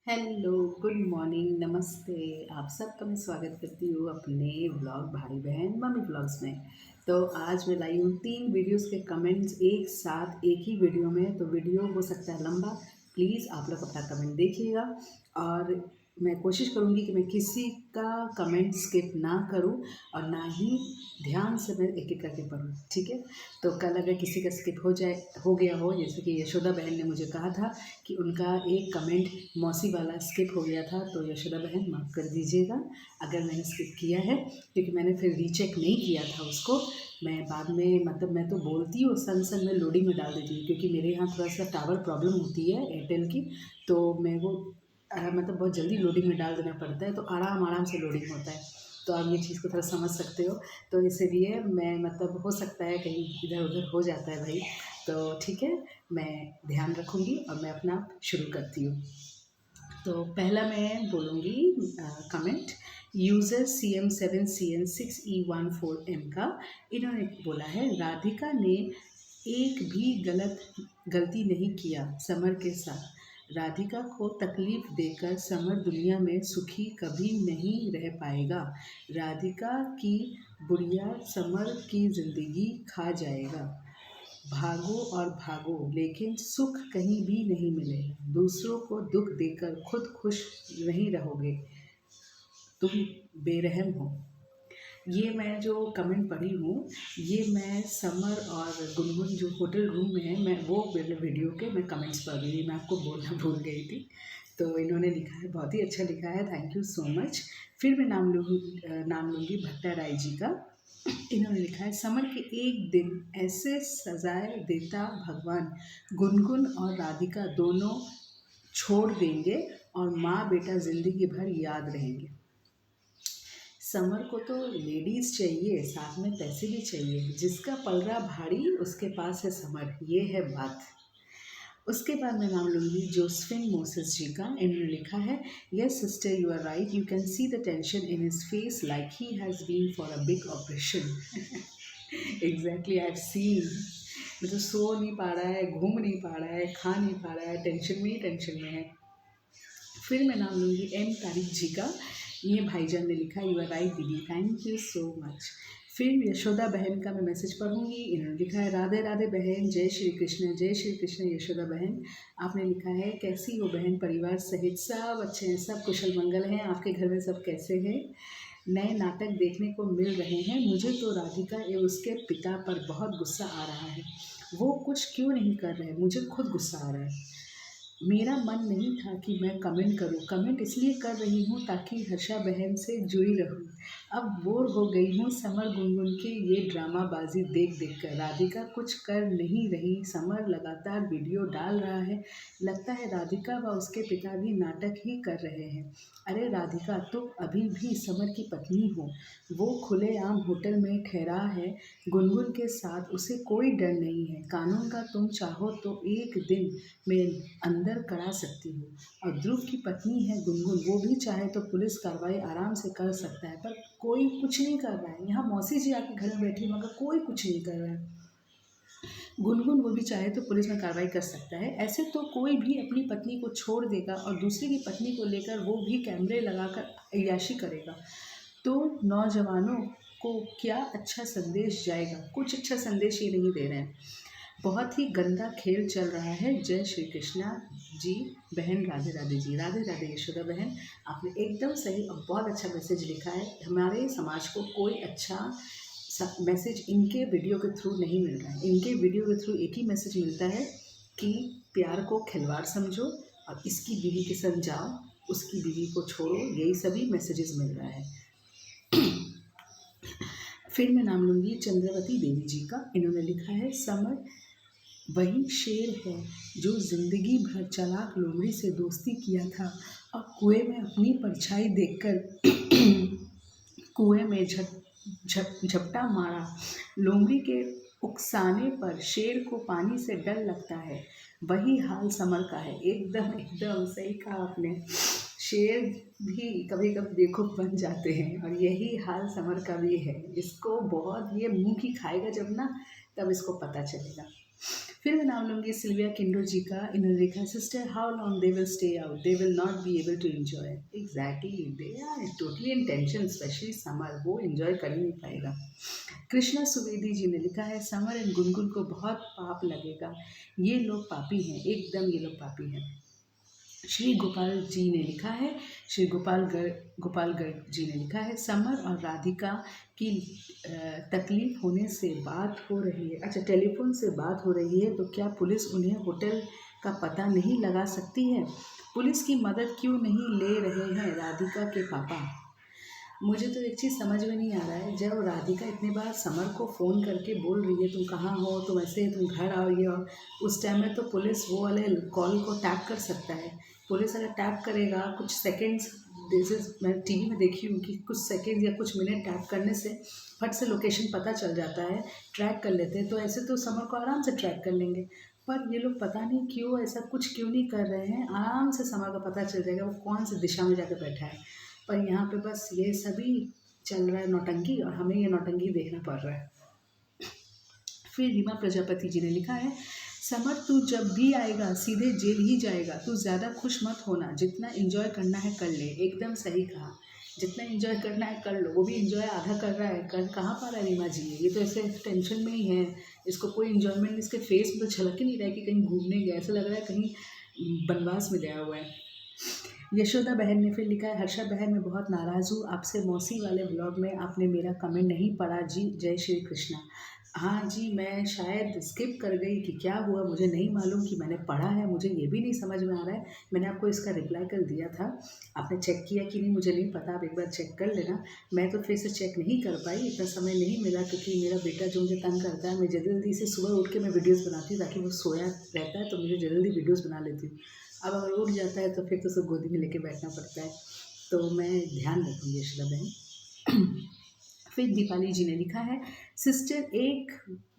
Hello, good morning, नमस्ते। आप सबका मैं स्वागत करती हूँ अपने व्लॉग भाई बहन मम्मी व्लॉग्स में। तो आज मैं लाई हूँ 3 वीडियोस के कमेंट्स एक साथ एक ही वीडियो में। तो वीडियो हो सकता है लंबा, प्लीज़ आप लोग अपना कमेंट देखिएगा। और मैं कोशिश करूँगी कि मैं किसी का कमेंट स्किप ना करूँ और ना ही ध्यान से मैं एक एक करके पढूँ, ठीक है। तो कल अगर किसी का स्किप हो गया हो, जैसे कि यशोदा बहन ने मुझे कहा था कि उनका एक कमेंट मौसी वाला स्किप हो गया था, तो यशोदा बहन माफ़ कर दीजिएगा अगर मैंने स्किप किया है, क्योंकि मैंने फिर रीचेक नहीं किया था उसको। मैं बाद में मैं तो बोलती हूँ सन में लोडिंग में डाल देती हूँ, क्योंकि मेरे यहाँ थोड़ा सा टावर प्रॉब्लम होती है एयरटेल की। तो मैं वो बहुत जल्दी लोडिंग में डाल देना पड़ता है, तो आराम आराम से लोडिंग होता है। तो आप ये चीज़ को थोड़ा समझ सकते हो। तो इसीलिए मैं हो सकता है कहीं इधर उधर हो जाता है भाई। तो ठीक है, मैं ध्यान रखूँगी और मैं अपना शुरू करती हूँ। तो पहला मैं बोलूँगी कमेंट यूज़र CM7CN6E14M का। इन्होंने बोला है, राधिका ने एक भी गलती नहीं किया समर के साथ। राधिका को तकलीफ़ देकर समर दुनिया में सुखी कभी नहीं रह पाएगा। राधिका की बुढ़िया समर की ज़िंदगी खा जाएगा। भागो और भागो लेकिन सुख कहीं भी नहीं मिलेगा। दूसरों को दुख देकर खुद खुश नहीं रहोगे, तुम बेरहम हो। ये मैं जो कमेंट पढ़ी हूँ, ये मैं समर और गुनगुन जो होटल रूम में है, मैं वो वीडियो के मैं कमेंट्स पढ़ रही थी। मैं आपको बोलना भूल गई थी। तो इन्होंने लिखा है, बहुत ही अच्छा लिखा है, थैंक यू सो मच। फिर मैं नाम लूँगी भट्टा राय जी का। इन्होंने लिखा है, समर के एक दिन ऐसे सजाए देता भगवान, गुनगुन और राधिका दोनों छोड़ देंगे और माँ बेटा जिंदगी भर याद रहेंगे। समर को तो लेडीज़ चाहिए, साथ में पैसे भी चाहिए। जिसका पलड़ा भारी उसके पास है समर, ये है बात। उसके बाद मैं नाम लूँगी जोसफिन मोसेस जी का। इन्होंने लिखा है, yes sister you are right, you can see the tension in his face like he has been for a big operation. Exactly, I have seen. मतलब सो नहीं पा रहा है, घूम नहीं पा रहा है, खा नहीं पा रहा है, टेंशन में ही टेंशन में है। फिर मैं नाम लूँगी एम तारिक जी का। ये भाईजान ने लिखा, यू आर राइट दीदी, थैंक यू सो मच। फिर यशोदा बहन का मैं मैसेज पढ़ूंगी। इन्होंने लिखा है, राधे राधे बहन, जय श्री कृष्ण यशोदा बहन। आपने लिखा है, कैसी हो बहन, परिवार सहित सब अच्छे हैं, सब कुशल मंगल हैं, आपके घर में सब कैसे हैं। नए नाटक देखने को मिल रहे हैं। मुझे तो राधिका एवं उसके पिता पर बहुत गुस्सा आ रहा है। वो कुछ क्यों नहीं कर रहे, मुझे खुद गुस्सा आ रहा है। मेरा मन नहीं था कि मैं कमेंट करूं, कमेंट इसलिए कर रही हूं ताकि हर्षा बहन से जुड़ी रहूं। अब बोर हो गई हूं समर गुनगुन के ये ड्रामाबाजी देख देख कर। राधिका कुछ कर नहीं रही, समर लगातार वीडियो डाल रहा है। लगता है राधिका व उसके पिता भी नाटक ही कर रहे हैं। अरे राधिका, तुम अभी भी समर की पत्नी हो। वो खुलेआम होटल में ठहरा है गुनगुन के साथ, उसे कोई डर नहीं है। कानून का तुम चाहो तो एक दिन में अंदर करा सकती हो। और ध्रुव की पत्नी है गुनगुन, वो भी चाहे तो पुलिस कार्रवाई आराम से कर सकता है, पर कोई कुछ नहीं कर रहा है। यहाँ मौसी जी आके घर में बैठी है, मगर कोई कुछ नहीं कर रहा है। गुनगुन वो भी चाहे तो पुलिस में कार्रवाई कर सकता है। ऐसे तो कोई भी अपनी पत्नी को छोड़ देगा और दूसरे की पत्नी को लेकर वो भी कैमरे लगाकर अय्याशी करेगा, तो नौजवानों को क्या अच्छा संदेश जाएगा। कुछ अच्छा संदेश ये नहीं दे रहे हैं। बहुत ही गंदा खेल चल रहा है। जय श्री कृष्णा जी। बहन राधे राधे जी। राधे राधे यशोदा बहन, आपने एकदम सही और बहुत अच्छा मैसेज लिखा है। हमारे समाज को कोई अच्छा मैसेज इनके वीडियो के थ्रू नहीं मिल रहा है। इनके वीडियो के थ्रू एक ही मैसेज मिलता है कि प्यार को खिलवाड़ समझो और इसकी बीवी के संग जाओ, उसकी बीवी को छोड़ो, यही सभी मैसेजेस मिल रहा है। फिर मैं नाम लूँगी चंद्रवती देवी जी का। इन्होंने लिखा है, समर वही शेर है जो जिंदगी भर चालाक लोमड़ी से दोस्ती किया था और कुएं में अपनी परछाई देखकर कुएं में झपटा मारा। लोमड़ी के उकसाने पर शेर को पानी से डर लगता है। वही हाल समर का है। एकदम एकदम सही कहा आपने। शेर भी कभी कभी बेवकूफ़ बन जाते हैं और यही हाल समर का भी है। इसको बहुत ये मुंह की खाएगा जब ना, तब इसको पता चलेगा। फिर मैं नाम लूँगी सिल्विया किंडो जी का। इन्होंने लिखा, sister how long they will stay out, they will not be able to enjoy. Exactly, they are totally in tension, specially summer, वो एंजॉय कर ही नहीं पाएगा। कृष्णा सुवेदी जी ने लिखा है, समर एंड गुनगुन को बहुत पाप लगेगा, ये लोग पापी हैं, एकदम ये लोग पापी हैं। श्री गोपाल जी ने लिखा है, श्री गोपाल गर्ग जी ने लिखा है, समर और राधिका की तकलीफ होने से बात हो रही है, अच्छा टेलीफोन से बात हो रही है, तो क्या पुलिस उन्हें होटल का पता नहीं लगा सकती है? पुलिस की मदद क्यों नहीं ले रहे हैं राधिका के पापा? मुझे तो एक चीज़ समझ में नहीं आ रहा है, जब राधिका इतनी बार समर को फ़ोन करके बोल रही है तुम कहाँ हो, तुम ऐसे तुम घर आओ ये और, उस टाइम में तो पुलिस वो वाले कॉल को टैप कर सकता है। पुलिस अगर टैप करेगा कुछ सेकंड्स, जैसे मैं टीवी में देखी हूँ कि कुछ सेकंड या कुछ मिनट टैप करने से फट से लोकेशन पता चल जाता है, ट्रैक कर लेते हैं, तो ऐसे तो समर को आराम से ट्रैक कर लेंगे। पर ये लोग पता नहीं क्यों ऐसा कुछ क्यों नहीं कर रहे हैं, आराम से समर का पता चल जाएगा वो कौन सी दिशा में जाकर बैठा है। पर यहाँ पे बस ये सभी चल रहा है नौटंकी, और हमें ये नौटंकी देखना पड़ रहा है। फिर रीमा प्रजापति जी ने लिखा है, समर तू जब भी आएगा सीधे जेल ही जाएगा, तू ज़्यादा खुश मत होना, जितना एंजॉय करना है कर ले। एकदम सही कहा, जितना एंजॉय करना है कर लो। वो भी एंजॉय आधा कर रहा है, कर कहाँ पा रहा है रीमा जी, ये तो ऐसे टेंशन में ही है, इसको कोई एंजॉयमेंट इसके फेस में तो झलक ही नहीं रहा है कि कहीं घूमने गया, ऐसा लग रहा है कहीं बनवास में गया हुआ है। यशोदा बहन ने फिर लिखा है, हर्षा बहन मैं बहुत नाराज़ हूँ आपसे, मौसी वाले ब्लॉग में आपने मेरा कमेंट नहीं पढ़ा जी, जय श्री कृष्णा। हाँ जी, मैं शायद स्किप कर गई कि क्या हुआ मुझे नहीं मालूम कि मैंने पढ़ा है, मुझे ये भी नहीं समझ में आ रहा है। मैंने आपको इसका रिप्लाई कल दिया था, आपने चेक किया कि नहीं मुझे नहीं पता, आप एक बार चेक कर लेना। मैं तो फिर से चेक नहीं कर पाई, इतना समय नहीं मिला, क्योंकि मेरा बेटा जो मुझे तंग करता है, मैं जल्दी से सुबह उठ के मैं वीडियोज़ बनाती हूँ ताकि वो सोया रहता है, तो मुझे जल्दी वीडियोज़ बना लेती हूँ। अब अगर उठ जाता है तो फिर तो उसे गोदी में लेके बैठना पड़ता है, तो मैं ध्यान रखूँगी यशोदा बहन। फिर दीपाली जी ने लिखा है, सिस्टर एक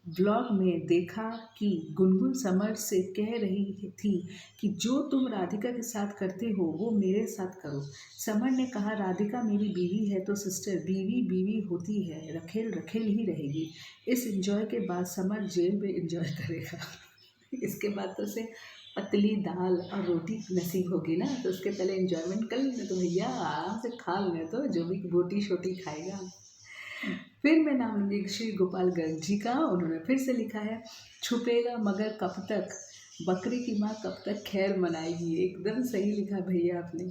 ब्लॉग में देखा कि गुनगुन समर से कह रही थी कि जो तुम राधिका के साथ करते हो वो मेरे साथ करो। समर ने कहा, राधिका मेरी बीवी है, तो सिस्टर बीवी बीवी होती है, रखेल रखेल ही रहेगी। इस एंजॉय के बाद समर जेल में एंजॉय करेगा। इसके बाद तो उसे पतली दाल और रोटी नसीब होगी ना, तो उसके पहले एंजॉयमेंट कर लेना, तो भैया आराम से खा लेना, तो जो भी बोटी शोटी खाएगा। फिर मैं नाम लूँगी श्री गोपाल गर्ग जी का। उन्होंने फिर से लिखा है, छुपेगा मगर कब तक, बकरी की माँ कब तक खैर मनाएगी। एकदम सही लिखा भैया आपने।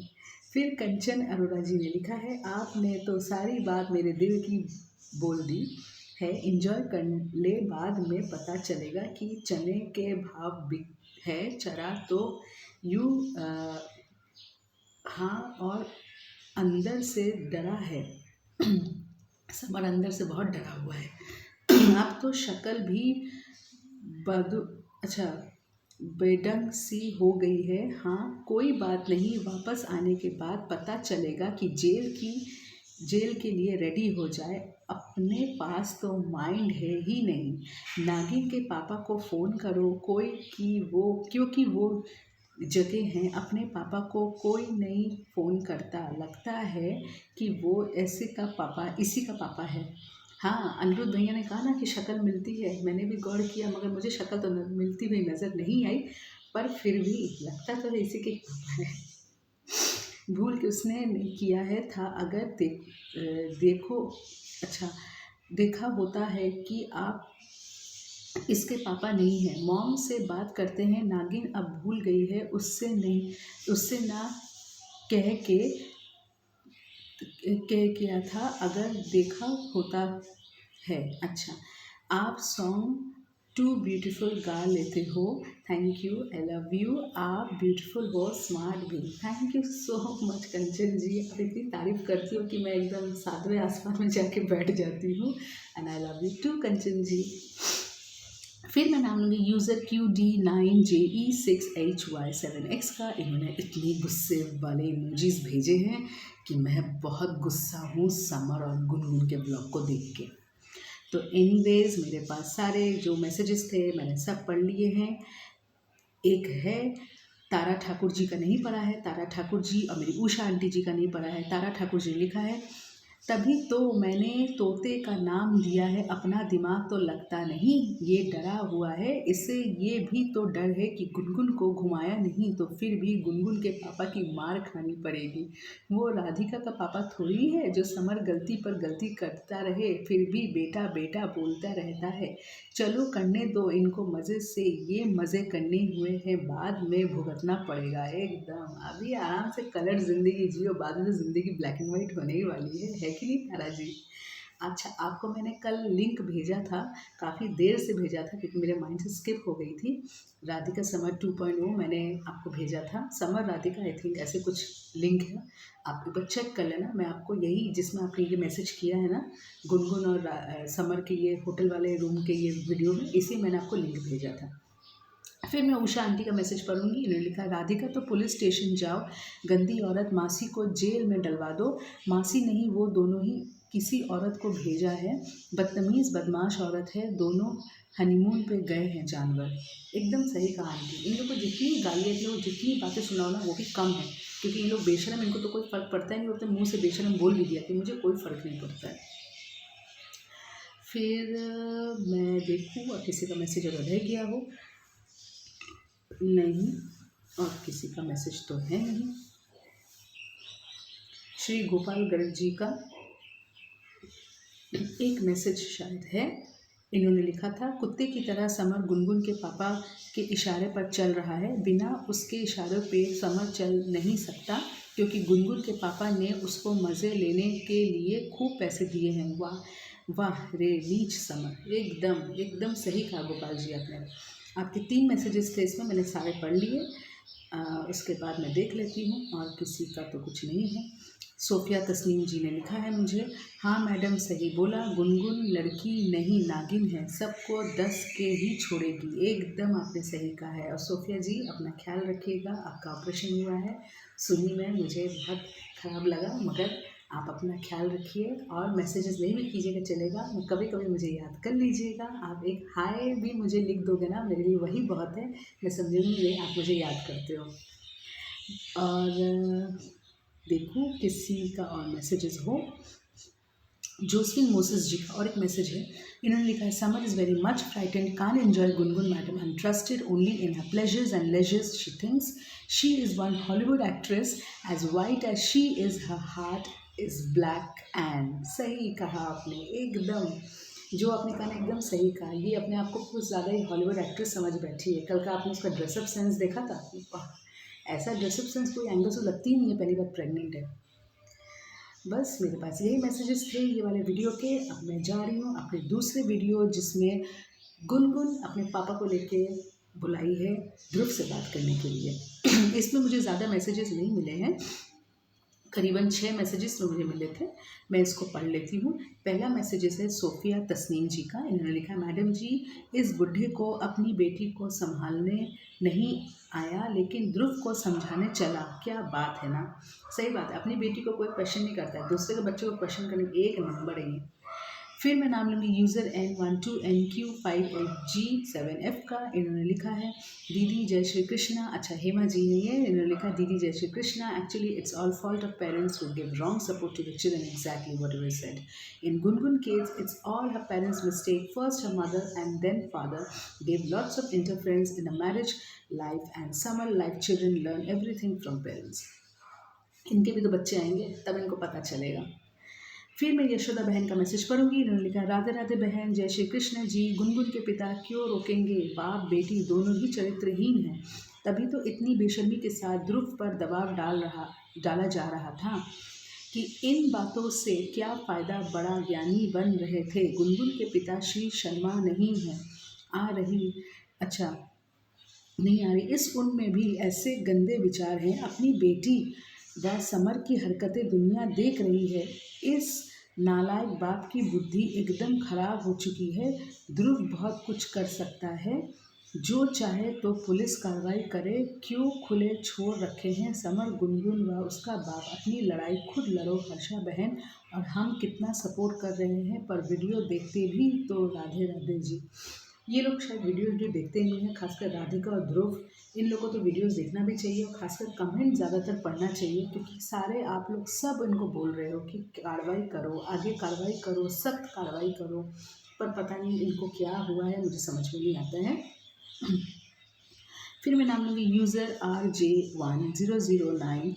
फिर कंचन अरोड़ा जी ने लिखा है, आपने तो सारी बात मेरे दिल की बोल दी है, इंजॉय कर ले, बाद में पता चलेगा कि चने के भाव बिक है, चरा तो यूँ हाँ, और अंदर से डरा है। समर अंदर से बहुत डरा हुआ है। अब तो शक्ल भी बदु अच्छा बेढंग सी हो गई है। हाँ कोई बात नहीं, वापस आने के बाद पता चलेगा कि जेल के लिए रेडी हो जाए। अपने पास तो माइंड है ही नहीं। नागिन के पापा को फ़ोन करो कोई कि वो, क्योंकि वो जगह हैं। अपने पापा को कोई नहीं फ़ोन करता, लगता है कि वो इसी का पापा है। हाँ, अनिरुद्ध भैया ने कहा ना कि शक्ल मिलती है, मैंने भी गौर किया, मगर मुझे शक्ल तो मिलती हुई नज़र नहीं आई, पर फिर भी लगता तो इसी के पापा है। भूल के उसने नहीं किया है था, अगर देखा होता है कि आप इसके पापा नहीं हैं। मॉम से बात करते हैं, नागिन अब भूल गई है, उससे ना कह किया था, अगर देखा होता है। अच्छा, आप सॉन्ग टू ब्यूटीफुल गा लेते हो, thank you, I love you, आप ब्यूटीफुल हो, स्मार्ट भी। थैंक यू सो मच कंचन जी, आप इतनी तारीफ़ करती हो कि मैं एकदम सातवें आसमान में जाके बैठ जाती हूँ। And I love you too Kanchan ji. फिर मैं नाम लूँगी यूज़र QD9JE6HY7X का। इन्होंने इतने गुस्से वाले इमोजीज भेजे हैं कि मैं बहुत गुस्सा हूँ समर और गुनगुन के ब्लॉग को देख के। तो एनीवेज मेरे पास सारे जो मैसेजेस थे मैंने सब पढ़ लिए हैं। एक है तारा ठाकुर जी का नहीं पढ़ा है, तारा ठाकुर जी और मेरी उषा आंटी जी का नहीं पढ़ा है। तारा ठाकुर जी ने लिखा है, तभी तो मैंने तोते का नाम दिया है, अपना दिमाग तो लगता नहीं, ये डरा हुआ है, इसे ये भी तो डर है कि गुनगुन को घुमाया नहीं तो फिर भी गुनगुन के पापा की मार खानी पड़ेगी। वो राधिका का पापा थोड़ी है जो समर गलती पर गलती करता रहे फिर भी बेटा बेटा बोलता रहता है। चलो करने दो इनको मज़े से, ये मज़े करने हुए हैं, बाद में भुगतना पड़ेगा। एकदम अभी आराम से कलर ज़िंदगी जियो, बाद में तो ज़िंदगी ब्लैक एंड वाइट होने ही वाली है कि नहीं तारा जी? अच्छा, आपको मैंने कल लिंक भेजा था, काफ़ी देर से भेजा था क्योंकि मेरे माइंड से स्किप हो गई थी। राधिका समर 2.0 मैंने आपको भेजा था। समर राधिका आई थिंक ऐसे कुछ लिंक है, आप एक बार चेक कर लेना। मैं आपको यही जिसमें आपने ये मैसेज किया है ना, गुनगुन और समर के ये होटल वाले रूम के ये वीडियो में, इसी मैंने आपको लिंक भेजा था। फिर मैं उषा आंटी का मैसेज पढ़ूंगी। इन्होंने लिखा, राधिका तो पुलिस स्टेशन जाओ, गंदी औरत मासी को जेल में डलवा दो। मासी नहीं, वो दोनों ही किसी औरत को भेजा है, बदतमीज़ बदमाश औरत है, दोनों हनीमून पे गए हैं जानवर। एकदम सही कहा आंटी। इन लोग को जितनी गालियाँ दी हो, जितनी बातें सुनाओ ना, वो भी कम है, क्योंकि इन लोग बेशरम, इनको तो कोई फ़र्क पड़ता ही नहीं। वो अपने मुँह से बेशरम बोल भी दिया कि मुझे कोई फ़र्क नहीं पड़ता है। फिर मैं देखूँ और किसी का मैसेज अगर रह गया हो, नहीं, और किसी का मैसेज तो है नहीं। श्री गोपाल गर्ग जी का एक मैसेज शायद है। इन्होंने लिखा था, कुत्ते की तरह समर गुनगुन के पापा के इशारे पर चल रहा है, बिना उसके इशारों पे समर चल नहीं सकता, क्योंकि गुनगुन के पापा ने उसको मज़े लेने के लिए खूब पैसे दिए हैं। वाह वाह रे नीच समर, एकदम एकदम सही कहा गोपाल जी आपने। आपके 3 मैसेजेस थे इसमें, मैंने सारे पढ़ लिए। उसके बाद मैं देख लेती हूँ, और किसी का तो कुछ नहीं है। सोफिया तस्नीम जी ने लिखा है मुझे, हाँ मैडम सही बोला, गुनगुन लड़की नहीं नागिन है, सबको 10 के ही छोड़ेगी। एकदम आपने सही कहा है। और सोफिया जी अपना ख्याल रखिएगा, आपका ऑपरेशन हुआ है, सुनी मैं, मुझे बहुत ख़राब लगा, मगर आप अपना ख्याल रखिए। और मैसेजेस नहीं भी कीजिएगा चलेगा, कभी कभी मुझे याद कर लीजिएगा। आप एक हाय भी मुझे लिख दोगे ना, मेरे लिए वही बहुत है, मैं समझूंगी नहीं आप मुझे याद करते हो। और देखूँ किसी का और मैसेजेस हो। जोसफिन मोसेस जी का और एक मैसेज है। इन्होंने लिखा है, summer is very much frightened, can't enjoy Gungun madam, and trusted only in her pleasures and leisures, she thinks she is one Hollywood actress, as white as she is, her heart is black and. सही कहा आपने, एकदम जो आपने कहा ना, एकदम सही कहा। ये अपने आप को कुछ ज़्यादा ही हॉलीवुड एक्ट्रेस समझ बैठी है। कल का आपने उसका ड्रेसअप सेंस देखा था, ऐसा ड्रेसअप सेंस कोई एंगल से लगती ही नहीं है, पहली बात प्रेग्नेंट है। बस मेरे पास यही मैसेजेस थे ये वाले वीडियो के। अब मैं जा रही हूँ अपने दूसरे वीडियो, जिसमें गुनगुन अपने पापा को लेके बुलाई है ध्रुव से बात करने के लिए। इसमें मुझे ज़्यादा मैसेजेस नहीं मिले हैं, करीबन 6 मैसेजेस तो मुझे मिले थे। मैं इसको पढ़ लेती हूँ। पहला मैसेजेस है सोफिया तस्नीम जी का। इन्होंने लिखा, मैडम जी, इस बुढ़े को अपनी बेटी को संभालने नहीं आया, लेकिन ध्रुव को समझाने चला। क्या बात है ना, सही बात है। अपनी बेटी को कोई क्वेश्चन नहीं करता है, दूसरे के बच्चे को क्वेश्चन करने एक नंबर है ये। फिर मैं नाम लूँगी यूज़र N12NQ58G7F का। इन्होंने लिखा है, दीदी जय श्री कृष्णा। अच्छा, हेमा जी है ये। इन्होंने लिखा, दीदी जय Shri Krishna, actually it's all fault of parents who give wrong support to the children, exactly what you said. In Gungun case, it's all her parents' mistake. First her mother and then father gave lots of interference in the marriage life, and summer life children learn everything from parents. इनके भी तो बच्चे आएंगे, तब इनको पता चलेगा। फिर मैं यशोदा बहन का मैसेज पढ़ूंगी। इन्होंने लिखा, राधे राधे बहन, जय श्री कृष्ण जी। गुनगुन के पिता क्यों रोकेंगे, बाप बेटी दोनों ही चरित्रहीन हैं, तभी तो इतनी बेशर्मी के साथ ध्रुव पर दबाव डाला जा रहा था कि इन बातों से क्या फ़ायदा, बड़ा ज्ञानी बन रहे थे। गुनगुन के पिता श्री शर्मा नहीं हैं, आ रही, अच्छा नहीं आ रही, इस फोन में भी ऐसे गंदे विचार हैं। अपनी बेटी व समर की हरकतें दुनिया देख रही है। इस नालायक बाप की बुद्धि एकदम खराब हो चुकी है। ध्रुव बहुत कुछ कर सकता है, जो चाहे तो पुलिस कार्रवाई करे, क्यों खुले छोड़ रखे हैं समर, गुनगुन व उसका बाप। अपनी लड़ाई खुद लड़ो हर्षा बहन, और हम कितना सपोर्ट कर रहे हैं, पर वीडियो देखते भी तो राधे राधे जी। ये लोग शायद वीडियो देखते नहीं हैं, खासकर राधिका और ध्रुव। इन लोगों को तो वीडियोस देखना भी चाहिए और खासकर कमेंट ज़्यादातर पढ़ना चाहिए, क्योंकि सारे आप लोग सब इनको बोल रहे हो कि कार्रवाई करो, आगे कार्रवाई करो, सख्त कार्रवाई करो, पर पता नहीं इनको क्या हुआ है, मुझे समझ में नहीं आता है। फिर मैं नाम लूँगी यूज़र RJ1009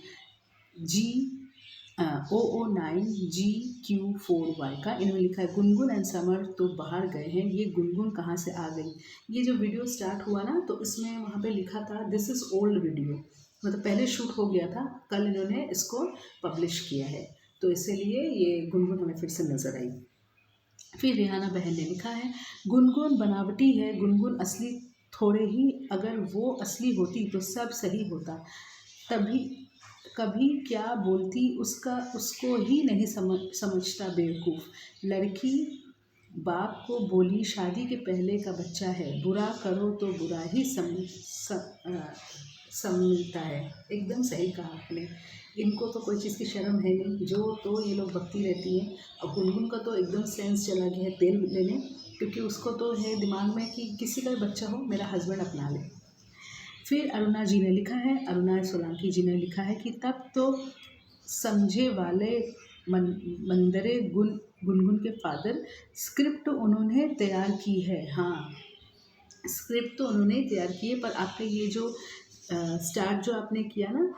OO9GQ4Y का। इन्होंने लिखा है गुनगुन एंड समर तो बाहर गए हैं, ये गुनगुन कहाँ से आ गई। ये जो वीडियो स्टार्ट हुआ ना, तो इसमें वहाँ पे लिखा था दिस इज़ ओल्ड वीडियो, मतलब पहले शूट हो गया था, कल इन्होंने इसको पब्लिश किया है, तो इसीलिए ये गुनगुन हमें फिर से नज़र आई। फिर रेहाना बहन ने लिखा है गुनगुन बनावटी है, गुनगुन असली थोड़े ही, अगर वो असली होती तो सब सही होता, तभी कभी क्या बोलती, उसको ही नहीं समझता बेवकूफ़। लड़की बाप को बोली शादी के पहले का बच्चा है, बुरा करो तो बुरा ही समझता है। एकदम सही कहा आपने, इनको तो कोई चीज़ की शर्म है नहीं, जो तो ये लोग बकती रहती हैं। और गुनगुन का तो एकदम सेंस चला गया है तेल लेने, क्योंकि उसको तो है दिमाग में कि किसी का भी बच्चा हो मेरा हस्बैंड अपना ले। फिर अरुणा जी ने लिखा है, अरुणा सोलंकी जी ने लिखा है कि तब तो समझे वाले मंदरे गुनगुन के फादर, स्क्रिप्ट उन्होंने तैयार की है। हाँ, स्क्रिप्ट तो उन्होंने तैयार की है, पर आपने ये जो स्टार्ट जो आपने किया ना,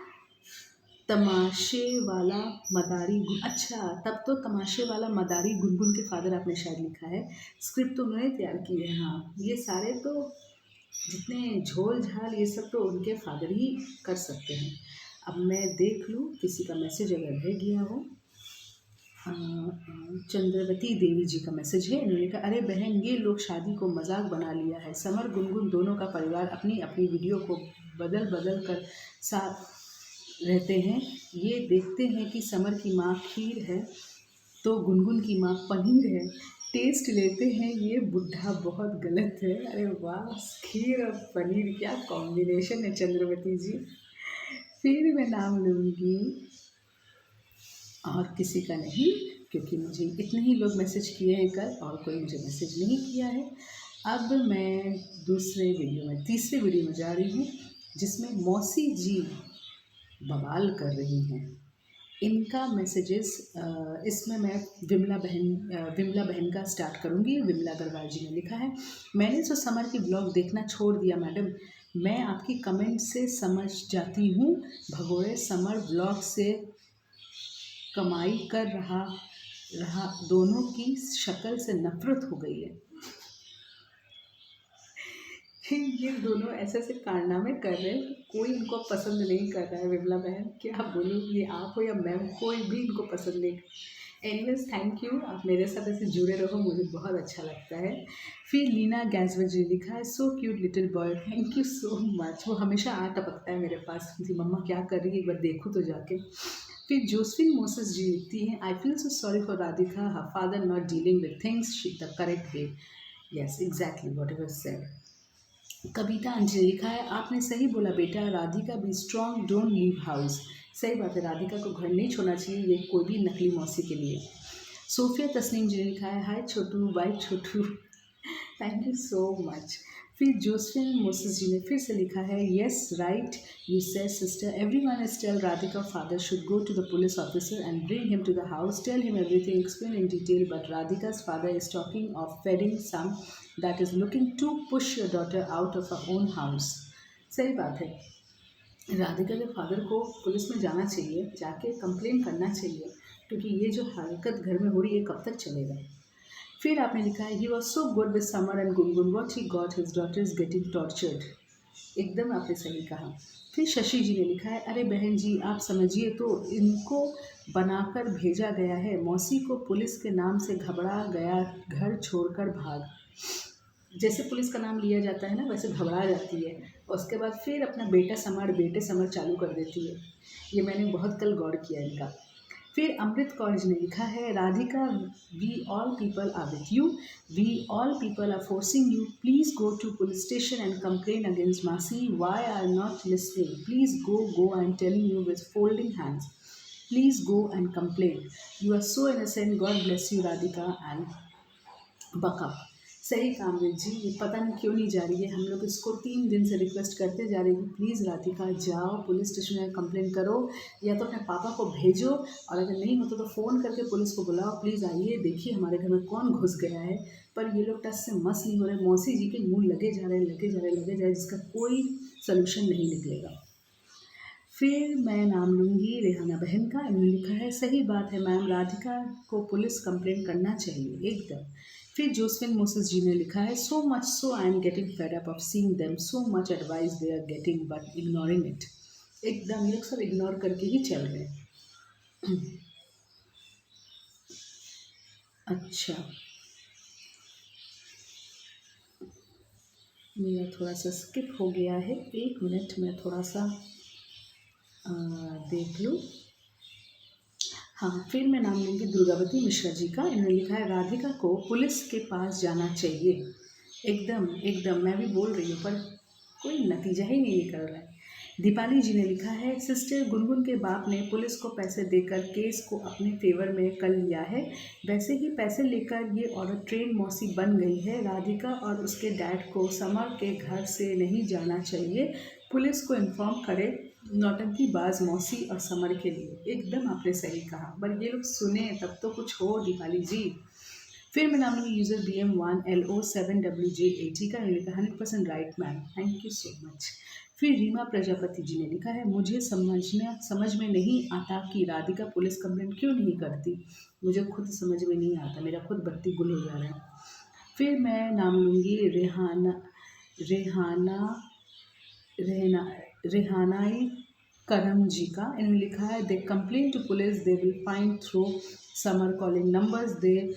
तमाशे वाला मदारी अच्छा, तब तो तमाशे वाला मदारी गुनगुन के फादर आपने शायद लिखा है, स्क्रिप्ट तो उन्होंने तैयार की है। हाँ, ये सारे तो जितने झोल झाल ये सब तो उनके फादर ही कर सकते हैं। अब मैं देख लूँ किसी का मैसेज अगर रह गया हो। चंद्रवती देवी जी का मैसेज है, इन्होंने कहा अरे बहन ये लोग शादी को मजाक बना लिया है, समर गुनगुन दोनों का परिवार अपनी अपनी वीडियो को बदल बदल कर साथ रहते हैं, ये देखते हैं कि समर की माँ खीर है तो गुनगुन की माँ पनीर है, टेस्ट लेते हैं ये बुढ़ा बहुत गलत है। अरे वाह, खीर और पनीर क्या कॉम्बिनेशन है चंद्रवती जी। फिर मैं नाम लूँगी और किसी का नहीं, क्योंकि मुझे इतने ही लोग मैसेज किए हैं कल और कोई मुझे मैसेज नहीं किया है। अब मैं तीसरे वीडियो में जा रही हूँ, जिसमें मौसी जी बवाल कर रही हैं। इनका मैसेजेस इसमें मैं विमला बहन का स्टार्ट करूँगी। विमला अग्रवाल जी ने लिखा है, मैंने तो समर की ब्लॉग देखना छोड़ दिया मैडम, मैं आपकी कमेंट से समझ जाती हूँ, भगोड़े समर ब्लॉग से कमाई कर रहा दोनों की शक्ल से नफरत हो गई है। ये दोनों ऐसे ऐसे कारनामे कर रहे हैं, कोई इनको पसंद नहीं कर रहा है। विमला बहन क्या बोलूँ, ये आप हो या मैं, कोई भी इनको पसंद नहीं। एनीवेज थैंक यू, आप मेरे साथ ऐसे जुड़े रहो, मुझे बहुत अच्छा लगता है। फिर लीना गैसवर जी लिखा है, so cute little boy, thank you so much. वो हमेशा आ टपकता है मेरे पास कि मम्मा क्या कर रही है, एक बार देखूँ तो जाके। फिर जोसफिन मोसेस जी लिखती हैं, I feel so sorry for Radhika, her father not dealing with things the correct way. Yes exactly whatever said. Kavita Anjali लिखा है, आपने सही बोला बेटा, Radhika be strong, don't leave house. सही बात है, राधिका को घर नहीं छोड़ना चाहिए, ये कोई भी नकली मौसी के लिए। सोफिया तस्नीम जी ने लिखा है, hi Chhotu bye Chhotu, thank you so much. फिर जोसफिन मोसेस जी ने फिर से लिखा है, yes right you said sister, everyone is tell Radhika father should go to the police officer and bring him to the house, tell him everything, explain in detail, but राधिका's father is talking of feeding some that is looking to push your daughter out of her own house. सही बात है, राधिका के father को police में जाना चाहिए, जाके कंप्लेन करना चाहिए, क्योंकि ये जो हरकत घर में हो रही है कब तक चलेगा। फिर आपने लिखा है, he was so good with summer and Gungun, what he got his daughter is getting tortured. एकदम आपने सही कहा। फिर शशि जी ने लिखा है, अरे बहन जी आप समझिए तो, इनको बनाकर भेजा गया है, मौसी को पुलिस के नाम से घबरा गया, घर छोड़कर भाग। जैसे पुलिस का नाम लिया जाता है ना, वैसे घबरा जाती है, और उसके बाद फिर अपना बेटे समर चालू कर देती है। ये मैंने बहुत कल गौर किया इनका। फिर अमृत कौर जी ने लिखा है, Radhika we all people are with you, we all people are forcing you, please go to police station and complain against मासी, why are not listening, please go I am telling you with folding hands, please go and complain, you are so innocent, God bless you Radhika and buck up. सही कामदेव जी, ये पता नहीं क्यों नहीं जा रही है। हम लोग इसको 3 दिन से रिक्वेस्ट करते जा रहे हैं, प्लीज़ राधिका जाओ पुलिस स्टेशन में कंप्लेंट करो, या तो अपने पापा को भेजो, और अगर नहीं होता तो फ़ोन करके पुलिस को बुलाओ, प्लीज़ आइए देखिए हमारे घर में कौन घुस गया है। पर ये लोग टस से मस नहीं हो रहे। मौसी जी के मुँह लगे जा रहे हैं, लगे जा रहे हैं, लगे जा रहे हैं, जिसका कोई सलूशन नहीं निकलेगा। फिर मैं नाम लूँगी रेहाना बहन का। इन्होंने लिखा है, सही बात है मैम, राधिका को पुलिस कंप्लेंट करना चाहिए एकदम। फिर जोसफिन मोसेस जी ने लिखा है, so much so I am getting fed up of seeing them, so much advice they are getting but ignoring it. एकदम ये लोग सब इग्नोर करके ही चल रहे हैं। अच्छा, मेरा थोड़ा सा स्किप हो गया है, 1 मिनट मैं थोड़ा सा देख लूँ। हाँ, फिर मैं नाम लूँगी दुर्गावती मिश्रा जी का। इन्होंने लिखा है, राधिका को पुलिस के पास जाना चाहिए। एकदम एकदम मैं भी बोल रही हूँ, पर कोई नतीजा ही नहीं निकल रहा है। दीपाली जी ने लिखा है, सिस्टर गुनगुन के बाप ने पुलिस को पैसे देकर केस को अपने फेवर में कर लिया है। वैसे ही पैसे लेकर ये औरत ट्रेन मौसी बन गई है। राधिका और उसके डैड को समर के घर से नहीं जाना चाहिए। पुलिस को इन्फॉर्म करे नौटंकीबाज मौसी और समर के लिए। एकदम आपने सही कहा, पर ये लोग सुने तब तो कुछ हो दीपाली जी। फिर मैं नाम लूँगी यूज़र BM1LO7WJ80 का। इन्होंने लिखा 100% right ma'am, thank you so much. फिर रीमा प्रजापति जी ने लिखा है, मुझे समझ में नहीं आता कि राधिका पुलिस कंप्लेंट क्यों नहीं करती। मुझे खुद समझ में नहीं आता, मेरा खुद बत्ती गुल हो जा रहा है। फिर मैं नाम लूँगी रेहाना रेहाना रेहाना रेहानाई करम जी का। इन्होंने लिखा है, they complain to police, they will find through summer calling numbers, they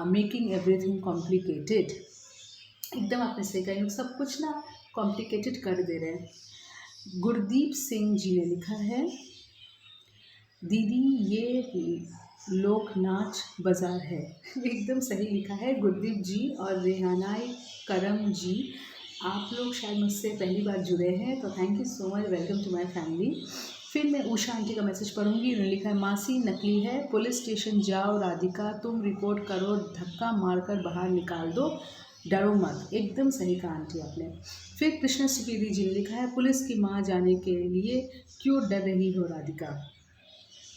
making everything complicated. एकदम आपने सही कहा, सब कुछ ना कॉम्प्लिकेटेड कर दे रहे हैं। गुरदीप सिंह जी ने लिखा है, दीदी ये लोक नाच बाजार है। एकदम सही लिखा है गुरदीप जी। और रेहानाई करम जी, आप लोग शायद मुझसे पहली बार जुड़े हैं, तो thank you so much, welcome to my family. फिर मैं उषा आंटी का मैसेज पढ़ूंगी। उन्होंने लिखा है, मासी नकली है, पुलिस स्टेशन जाओ राधिका, तुम रिपोर्ट करो, धक्का मारकर बाहर निकाल दो, डरो मत। एकदम सही कहा आंटी आपने। फिर कृष्णा सुवेदी जी ने लिखा है, पुलिस की माँ जाने के लिए क्यों डर रही हो राधिका।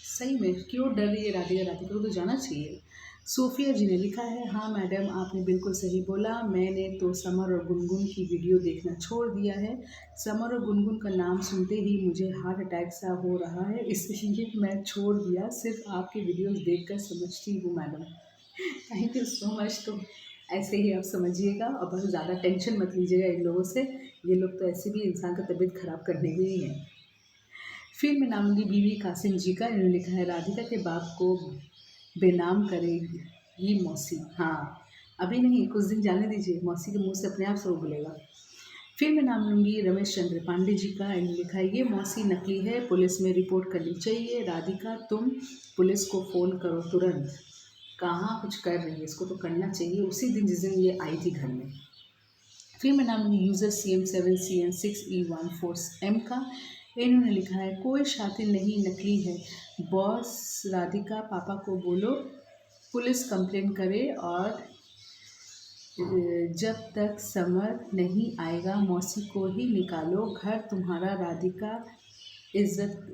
सही में क्यों डर रही है राधिका, राधिका को तो जाना चाहिए। सोफिया जी ने लिखा है, हाँ मैडम आपने बिल्कुल सही बोला, मैंने तो समर और गुनगुन की वीडियो देखना छोड़ दिया है। समर और गुनगुन का नाम सुनते ही मुझे हार्ट अटैक सा हो रहा है, इसलिए मैं छोड़ दिया, सिर्फ आपकी वीडियोस देखकर समझती हूँ madam. Thank you so much. तो ऐसे ही आप समझिएगा और बस ज़्यादा टेंशन मत लीजिएगा इन लोगों से, ये लोग तो ऐसे भी इंसान का तबीयत ख़राब करने के ही हैं। फिर मैं नाम लूँगी बीवी कासिम जी का। इन्होंने लिखा है, राधिका के बाप को बेनाम करेगी मौसी। हाँ, अभी नहीं, कुछ दिन जाने दीजिए, मौसी के मुंह से अपने आप से वो बोलेगा। फिर मैं नाम लूँगी रमेश चंद्र पांडे जी का। इन्होंने लिखा है, ये मौसी नकली है, पुलिस में रिपोर्ट करनी चाहिए। राधिका तुम पुलिस को फ़ोन करो तुरंत। कहाँ कुछ कर रही है, इसको तो करना चाहिए उसी दिन जिस दिन ये आई थी घर में। फिर मैं नाम लूँगी यूज़र CM7CN6E14M का। इन्होंने लिखा है, कोई शातिर नहीं, नकली है, बॉस राधिका पापा को बोलो पुलिस कंप्लेन करे, और जब तक समर नहीं आएगा मौसी को ही निकालो घर तुम्हारा। राधिका इज्जत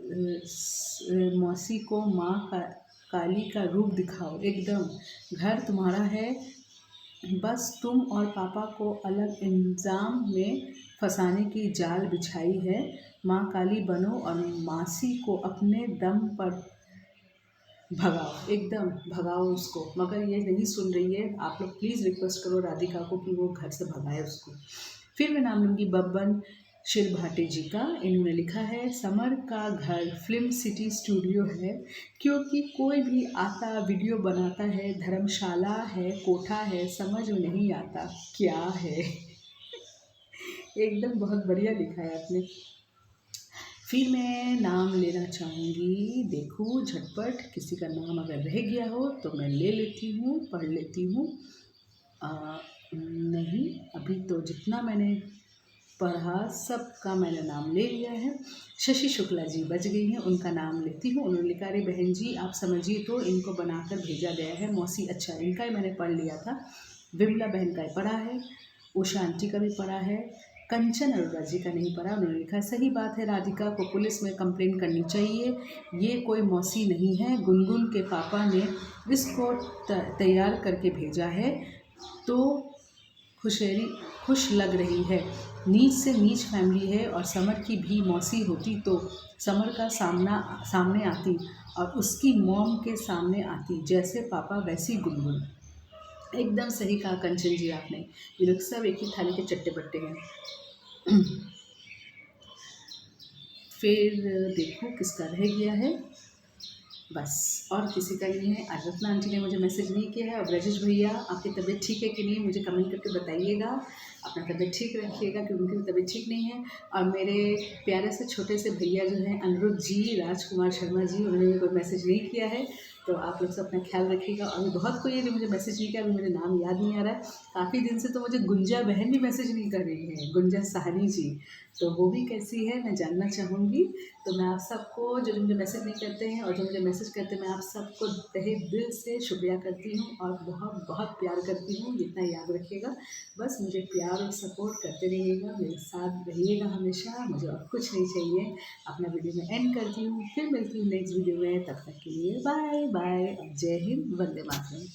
मौसी को माँ काली का रूप दिखाओ। एकदम घर तुम्हारा है, बस तुम और पापा को अलग इल्ज़ाम में फंसाने की जाल बिछाई है। माँ काली बनो और मासी को अपने दम पर भगाओ। एकदम भगाओ उसको, मगर ये नहीं सुन रही है। आप लोग प्लीज़ रिक्वेस्ट करो राधिका को कि वो घर से भगाए उसको। फिर मैं नाम लूँगी बब्बन शिरभाटे जी का। इन्होंने लिखा है, समर का घर फिल्म सिटी स्टूडियो है, क्योंकि कोई भी आता वीडियो बनाता है, धर्मशाला है, कोठा है, समझ में नहीं आता क्या है। एकदम बहुत बढ़िया लिखा है आपने। फिर मैं नाम लेना चाहूँगी, देखूँ झटपट किसी का नाम अगर रह गया हो तो मैं ले लेती हूँ, पढ़ लेती हूँ। नहीं, अभी तो जितना मैंने पढ़ा सबका मैंने नाम ले लिया है। शशि शुक्ला जी बच गई हैं, उनका नाम लेती हूँ। उन्होंने लिखा, अरे बहन जी आप समझिए तो इनको बनाकर भेजा गया है मौसी। अच्छा, इनका ही मैंने पढ़ लिया था। विमला बहन का पड़ा है, उषा आंटी का भी पड़ा है, कंचन अरोड़ा जी का नहीं पड़ा। उन्होंने लिखा सही बात है, राधिका को पुलिस में कंप्लेंट करनी चाहिए, ये कोई मौसी नहीं है, गुनगुन के पापा ने इसको तैयार करके भेजा है तो खुशेरी खुश लग रही है। नीच से नीच फैमिली है और समर की भी मौसी होती तो समर का सामने आती और उसकी मॉम के सामने आती, जैसे पापा वैसी गुनगुन। एकदम सही कहा कंचन जी आपने, ये लोग सब एक ही थाली के चट्टे बट्टे हैं। फिर देखो किसका रह गया है, बस और किसी का नहीं है। रत्ना आंटी ने मुझे मैसेज नहीं किया है। और ब्रजेश भैया आपकी तबीयत ठीक है कि नहीं मुझे कमेंट करके बताइएगा। अपना तबीयत ठीक रखिएगा क्योंकि उनकी भी तबीयत ठीक नहीं है। और मेरे प्यारे से छोटे से भैया जो हैं अनिरुद्ध जी, राजकुमार शर्मा जी, उन्होंने कोई मैसेज नहीं किया है, तो आप लोग सब अपना ख्याल रखिएगा। अभी बहुत कोई है जो मुझे मैसेज नहीं किया, अभी मुझे नाम याद नहीं आ रहा है। काफ़ी दिन से तो मुझे गुंजा बहन भी मैसेज नहीं कर रही है, गुंजा साहनी जी, तो वो भी कैसी है मैं जानना चाहूँगी। तो मैं आप सबको जो मुझे मैसेज नहीं करते हैं और जो मुझे मैसेज करते हैं, मैं आप सबको तहे दिल से शुक्रिया करती हूँ और बहुत बहुत प्यार करती हूँ। इतना याद रखिएगा, बस मुझे प्यार और सपोर्ट करते रहिएगा, मेरे साथ रहिएगा हमेशा, मुझे और कुछ नहीं चाहिए। अपना वीडियो में एंड करती हूँ, फिर मिलती हूँ नेक्स्ट वीडियो में, तब तक के लिए बाय बाय। जय हिंद, वंदे मातरम।